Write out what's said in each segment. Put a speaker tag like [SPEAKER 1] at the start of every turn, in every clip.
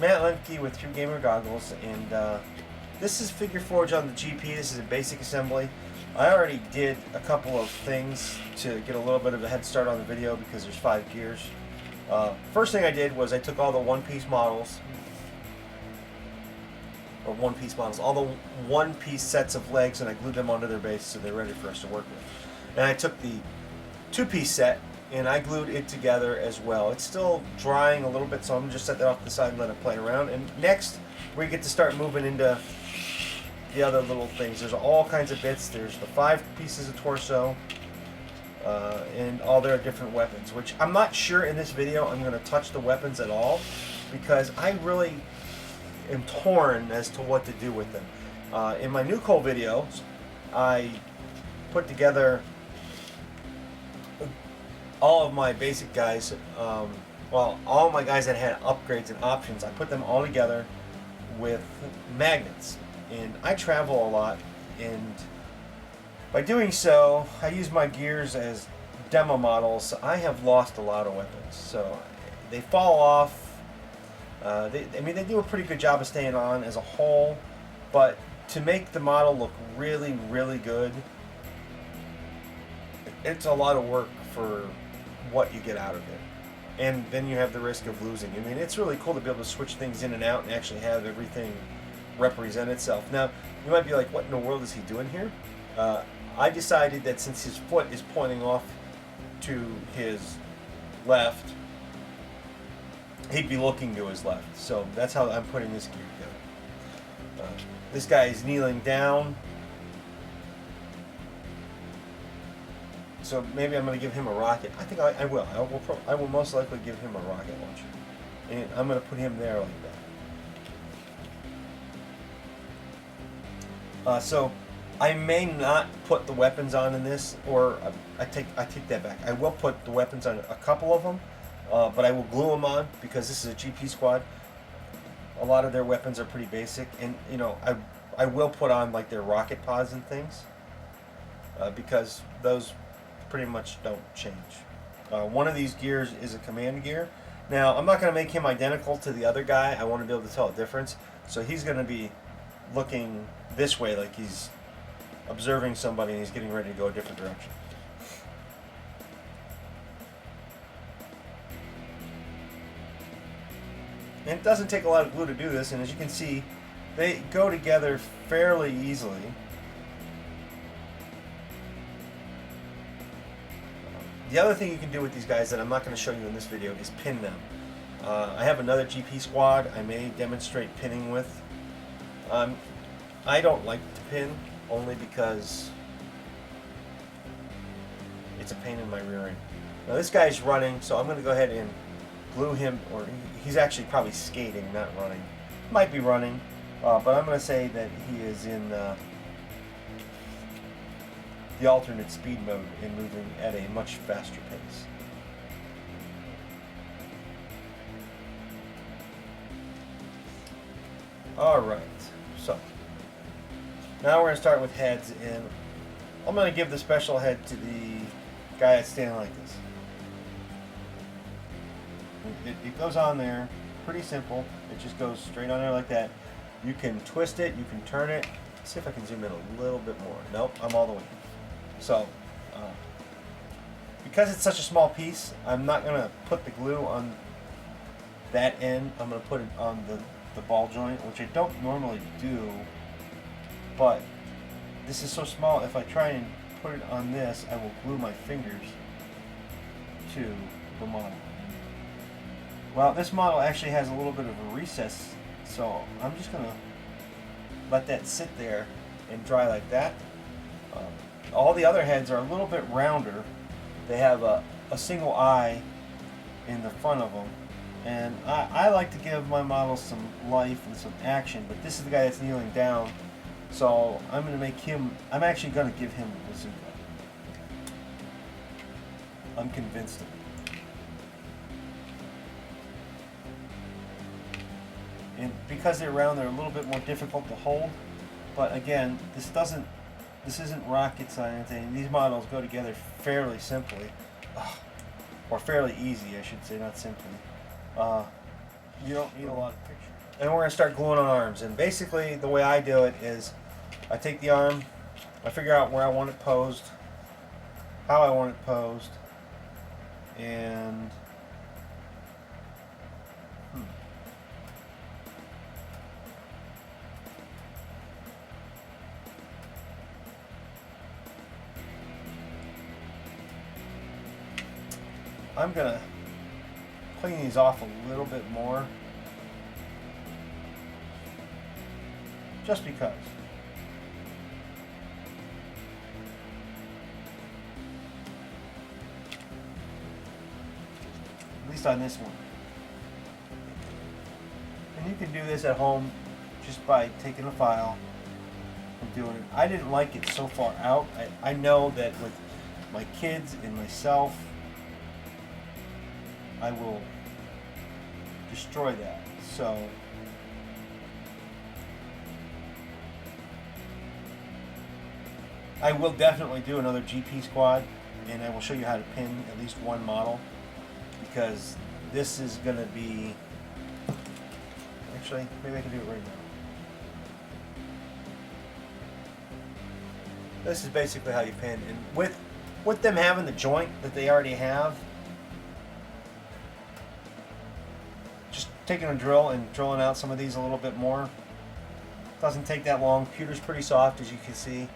[SPEAKER 1] Matt Lemke with True Gamer Goggles, and this is Figure Forge on the GP. This is a basic assembly. I already did a couple of things to get a little bit of a head start on the video because there's 5 gears. First thing I did was I took all the one-piece models, all the one-piece sets of legs, and I glued them onto their base so they're ready for us to work with. And I took the two-piece set and I glued it together as well. It's still drying a little bit, so I'm going to just set that off to the side and let it play around. And next, we get to start moving into the other little things. There's all kinds of bits. There's the 5 pieces of torso, and all their different weapons, which I'm not sure in this video I'm going to touch the weapons at all, because I really am torn as to what to do with them. In my new Cole videos, I put together all of my basic guys, well, all of my guys that had upgrades and options, I put them all together with magnets. And I travel a lot, and by doing so, I use my gears as demo models. So I have lost a lot of weapons. So they fall off. I mean, they do a pretty good job of staying on as a whole, but to make the model look really, really good, it's a lot of work for what you get out of it. And then you have the risk of losing. I mean, it's really cool to be able to switch things in and out and actually have everything represent itself. Now, you might be like, what in the world is he doing here? I decided that since his foot is pointing off to his left, he'd be looking to his left. So that's how I'm putting this gear together. This guy is kneeling down. So maybe I'm going to give him a rocket. I think I will. I will most likely give him a rocket launcher. And I'm going to put him there like that. So I may not put the weapons on in this, or I take that back. I will put the weapons on a couple of them, but I will glue them on because this is a GP squad. A lot of their weapons are pretty basic, and you know, I will put on like their rocket pods and things, because those pretty much don't change. One of these gears is a command gear. Now, I'm not going to make him identical to the other guy. I want to be able to tell a difference. So he's going to be looking this way, like he's observing somebody and he's getting ready to go a different direction. And it doesn't take a lot of glue to do this, and as you can see, they go together fairly easily. The other thing you can do with these guys that I'm not going to show you in this video is pin them. I have another GP squad I may demonstrate pinning with. I don't like to pin, only because it's a pain in my rear end. Now this guy's running, so I'm going to go ahead and glue him, or he's actually probably skating, not running. Might be running, but I'm going to say that he is in the alternate speed mode and moving at a much faster pace. Alright, so now we're going to start with heads, and I'm going to give the special head to the guy that's standing like this. It goes on there, pretty simple. It just goes straight on there like that. You can twist it, you can turn it. Let's see if I can zoom in a little bit more. Nope, I'm all the way. So, because it's such a small piece, I'm not going to put the glue on that end. I'm going to put it on the ball joint, which I don't normally do, but this is so small, if I try and put it on this, I will glue my fingers to the model. Well, this model actually has a little bit of a recess, so I'm just going to let that sit there and dry like that. All the other heads are a little bit rounder. They have a single eye in the front of them. And I like to give my models some life and some action, but this is the guy that's kneeling down. So I'm going to make him, I'm actually going to give him a bazooka. I'm convinced of it. And because they're round, they're a little bit more difficult to hold. But again, this isn't rocket science, and these models go together fairly simply, or fairly easy, I should say, not simply. You don't need a lot of picture. And we're going to start gluing on arms. And basically, the way I do it is I take the arm, I figure out where I want it posed, how I want it posed, and I'm going to clean these off a little bit more. Just because. At least on this one. And you can do this at home just by taking a file and doing it. I didn't like it so far out. I know that with my kids and myself, I will destroy that. So I will definitely do another GP squad, and I will show you how to pin at least one model, because this is going to be, actually, maybe I can do it right now. This is basically how you pin, and with them having the joint that they already have, just taking a drill and drilling out some of these a little bit more. Doesn't take that long. Pewter's pretty soft, as you can see.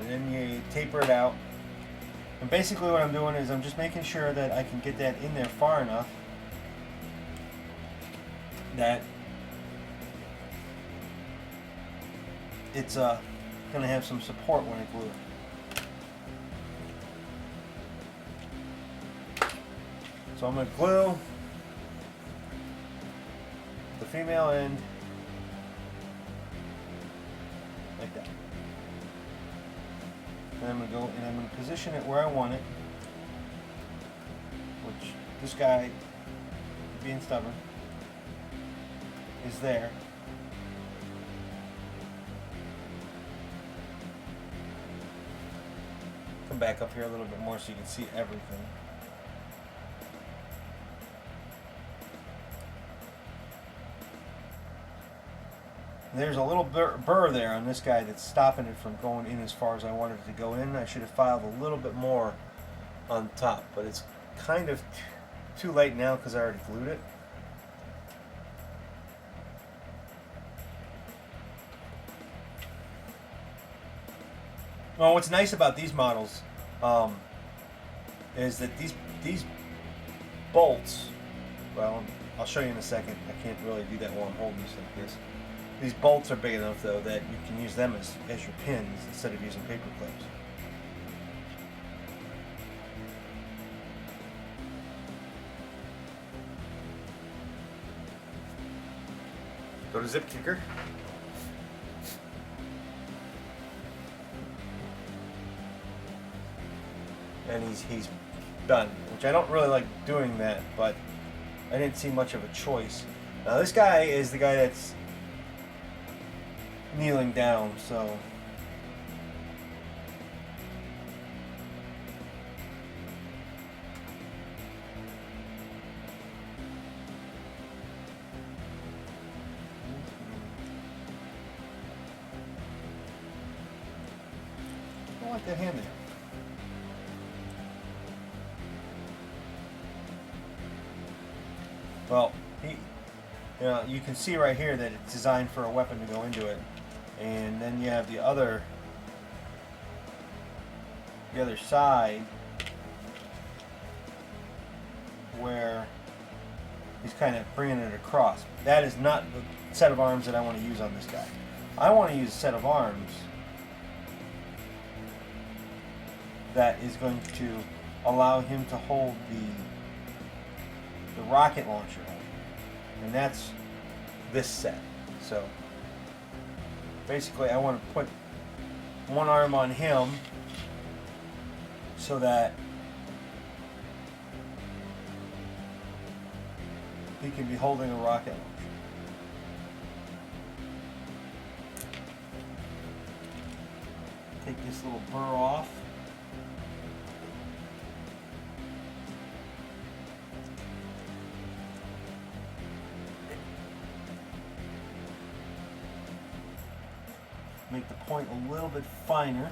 [SPEAKER 1] And then you taper it out. And basically what I'm doing is I'm just making sure that I can get that in there far enough that it's going to have some support when I glue it. So I'm going to glue the female end like that. And I'm going to go and I'm going to position it where I want it, which this guy, being stubborn, is there. Come back up here a little bit more so you can see everything. There's a little burr there on this guy that's stopping it from going in as far as I wanted it to go in. I should have filed a little bit more on top, but it's kind of too late now because I already glued it. Well, what's nice about these models is that these bolts, well, I'll show you in a second. I can't really do that while I'm holding this like this. These bolts are big enough, though, that you can use them as your pins instead of using paper clips. Go to zip kicker. And he's done, which I don't really like doing that, but I didn't see much of a choice. Now this guy is the guy that's kneeling down, so I don't like that hand there. Well, you can see right here that it's designed for a weapon to go into it, and then you have the other side where he's kind of bringing it across. That is not the set of arms that I want to use on this guy. I want to use a set of arms that is going to allow him to hold the rocket launcher, and that's this set. So basically I want to put one arm on him so that he can be holding a rocket launcher. Take this little burr off. Make the point a little bit finer.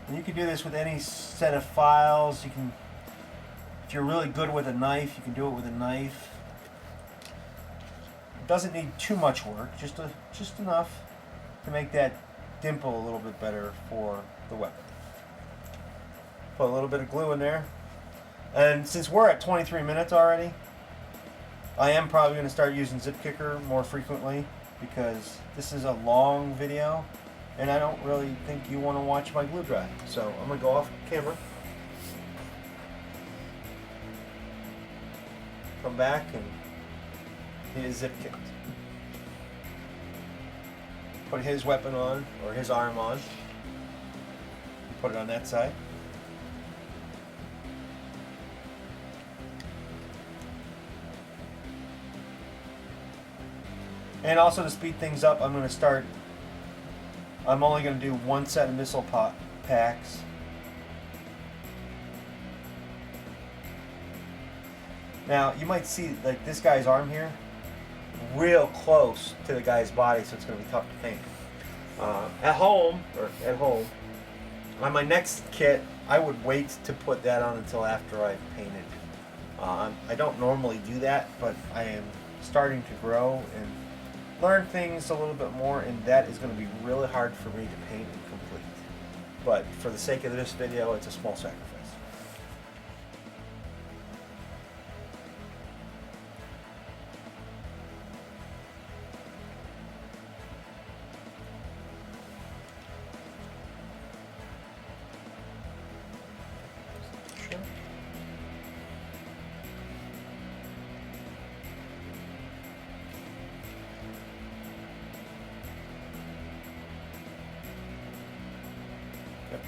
[SPEAKER 1] And you can do this with any set of files. You can, if you're really good with a knife, you can do it with a knife. It doesn't need too much work, just enough to make that dimple a little bit better for the weapon. Put a little bit of glue in there. And since we're at 23 minutes already, I am probably going to start using Zip Kicker more frequently, because this is a long video and I don't really think you want to watch my glue dry. So I'm going to go off camera, come back, and he is zip kicked. Put his weapon on, or his arm on, put it on that side. And also to speed things up, I'm only going to do one set of missile packs. Now, you might see like this guy's arm here, real close to the guy's body, so it's going to be tough to paint. At home, on my next kit, I would wait to put that on until after I've painted. I don't normally do that, but I am starting to grow and learn things a little bit more, and that is going to be really hard for me to paint and complete. But for the sake of this video, it's a small sacrifice.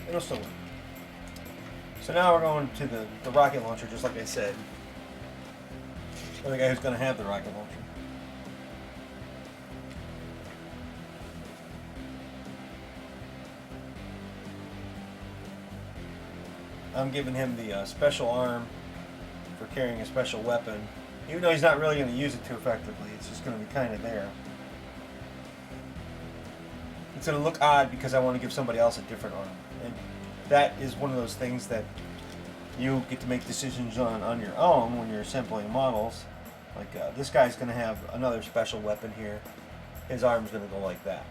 [SPEAKER 1] It'll still work. So now we're going to the rocket launcher, just like I said. Or the guy who's going to have the rocket launcher. I'm giving him the special arm for carrying a special weapon. Even though he's not really going to use it too effectively, it's just going to be kind of there. It's going to look odd because I want to give somebody else a different arm. And that is one of those things that you get to make decisions on your own when you're assembling models. Like this guy's going to have another special weapon here. His arm's going to go like that.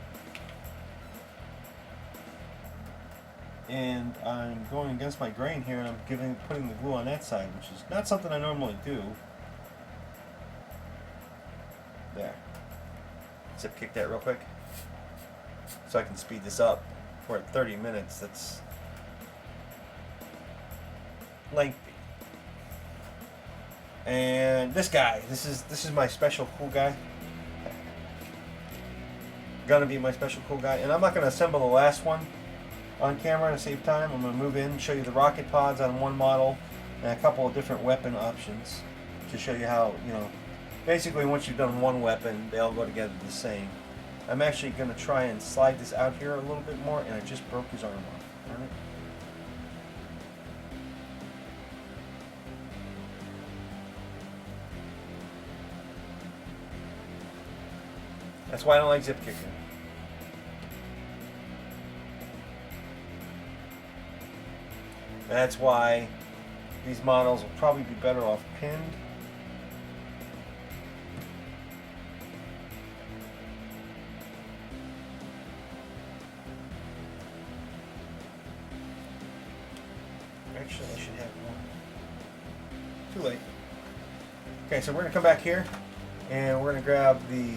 [SPEAKER 1] And I'm going against my grain here, and I'm putting the glue on that side, which is not something I normally do. There. Zip kick that real quick, so I can speed this up. We're at 30 minutes. That's lengthy. And this guy, this is my special cool guy. Gonna be my special cool guy, and I'm not gonna assemble the last one on camera to save time. I'm gonna move in and show you the rocket pods on one model and a couple of different weapon options to show you how, basically once you've done one weapon, they all go together the same. I'm actually going to try and slide this out here a little bit more, and I just broke his arm off. Darn it. That's why I don't like zip kicking. That's why these models will probably be better off pinned. Actually, I should have one. Too late. Okay, so we're going to come back here, and we're going to grab the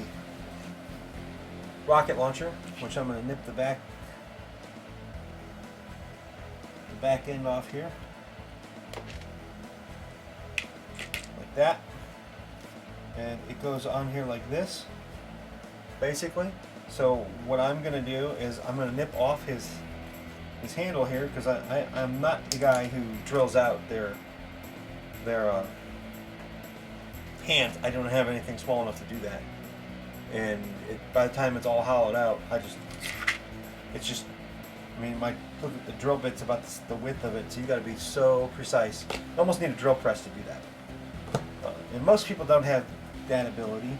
[SPEAKER 1] rocket launcher, which I'm going to nip the back end off here, like that, and it goes on here like this, basically. So what I'm going to do is I'm going to nip off his handle here, because I'm not the guy who drills out their hands. I don't have anything small enough to do that, and by the time it's all hollowed out, it's just I mean, look at the drill bit's about the width of it, so you got to be so precise. You almost need a drill press to do that. And most people don't have that ability.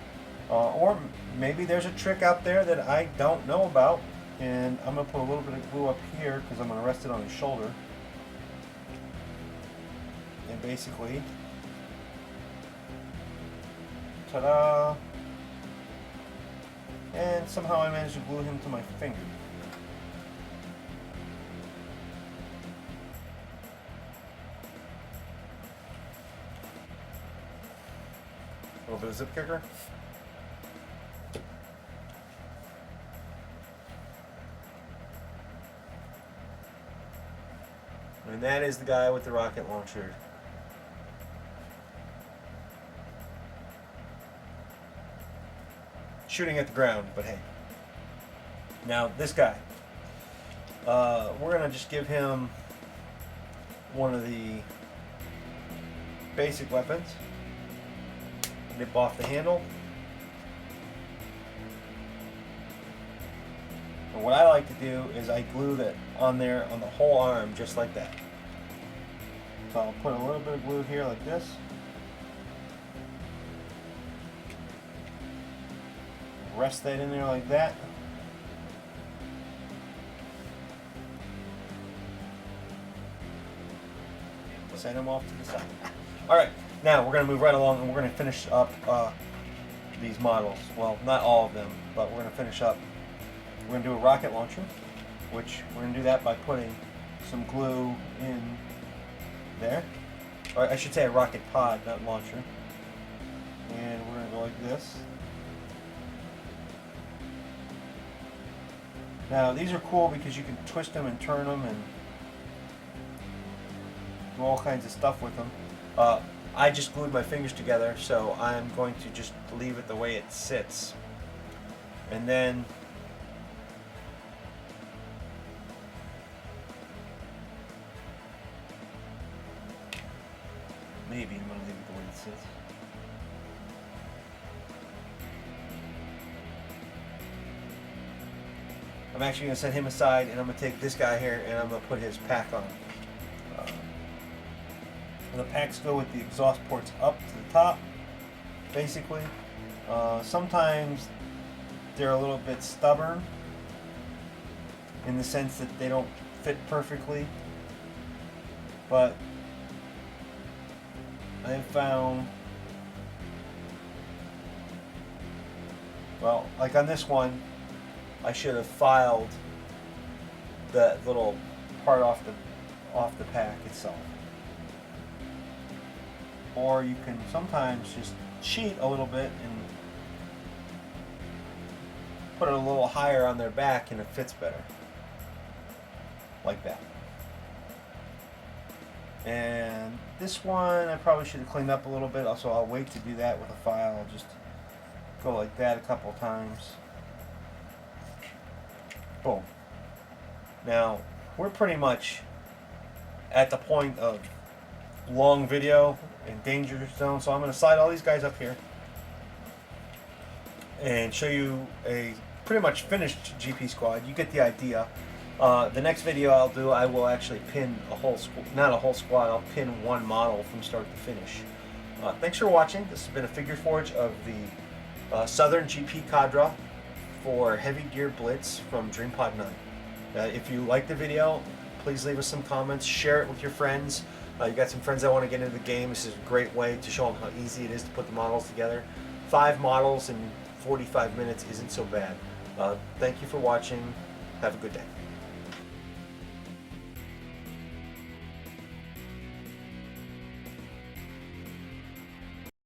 [SPEAKER 1] Or maybe there's a trick out there that I don't know about. And I'm going to put a little bit of glue up here because I'm going to rest it on his shoulder. And basically, ta-da! And somehow I managed to glue him to my finger. A little bit of zip kicker. And that is the guy with the rocket launcher. Shooting at the ground, but hey. Now this guy. We're going to just give him one of the basic weapons. Nip off the handle. And what I like to do is I glue that on there on the whole arm just like that. So I'll put a little bit of glue here like this. Rest that in there like that. Send him off to the side. Alright, now we're going to move right along and we're going to finish up these models. Well, not all of them, but we're going to finish up. We're going to do a rocket launcher, which we're going to do that by putting some glue in there. Or I should say a rocket pod, not launcher. And we're going to go like this. Now these are cool because you can twist them and turn them and do all kinds of stuff with them. I just glued my fingers together, so I'm going to just leave it the way it sits. And then maybe I'm going to leave it the way it sits. I'm actually going to set him aside and I'm going to take this guy here and I'm going to put his pack on. The packs go with the exhaust ports up to the top, basically. Sometimes they're a little bit stubborn in the sense that they don't fit perfectly, but I've found, well, like on this one, I should have filed that little part off the pack itself. Or you can sometimes just cheat a little bit and put it a little higher on their back and it fits better. Like that. And this one I probably should have cleaned up a little bit, so I'll wait to do that with a file. I'll just go like that a couple times. Boom. Now, we're pretty much at the point of long video and danger zone, so I'm going to slide all these guys up here and show you a pretty much finished GP squad. You get the idea. The next video I'll do, I will actually pin a whole not a whole squad, I'll pin one model from start to finish. Thanks for watching. This has been a figure forge of the Southern GP Cadre for Heavy Gear Blitz from DreamPod 9. If you like the video, please leave us some comments, share it with your friends. You got some friends that want to get into the game. This is a great way to show them how easy it is to put the models together. 5 models in 45 minutes isn't so bad. Thank you for watching. Have a good day.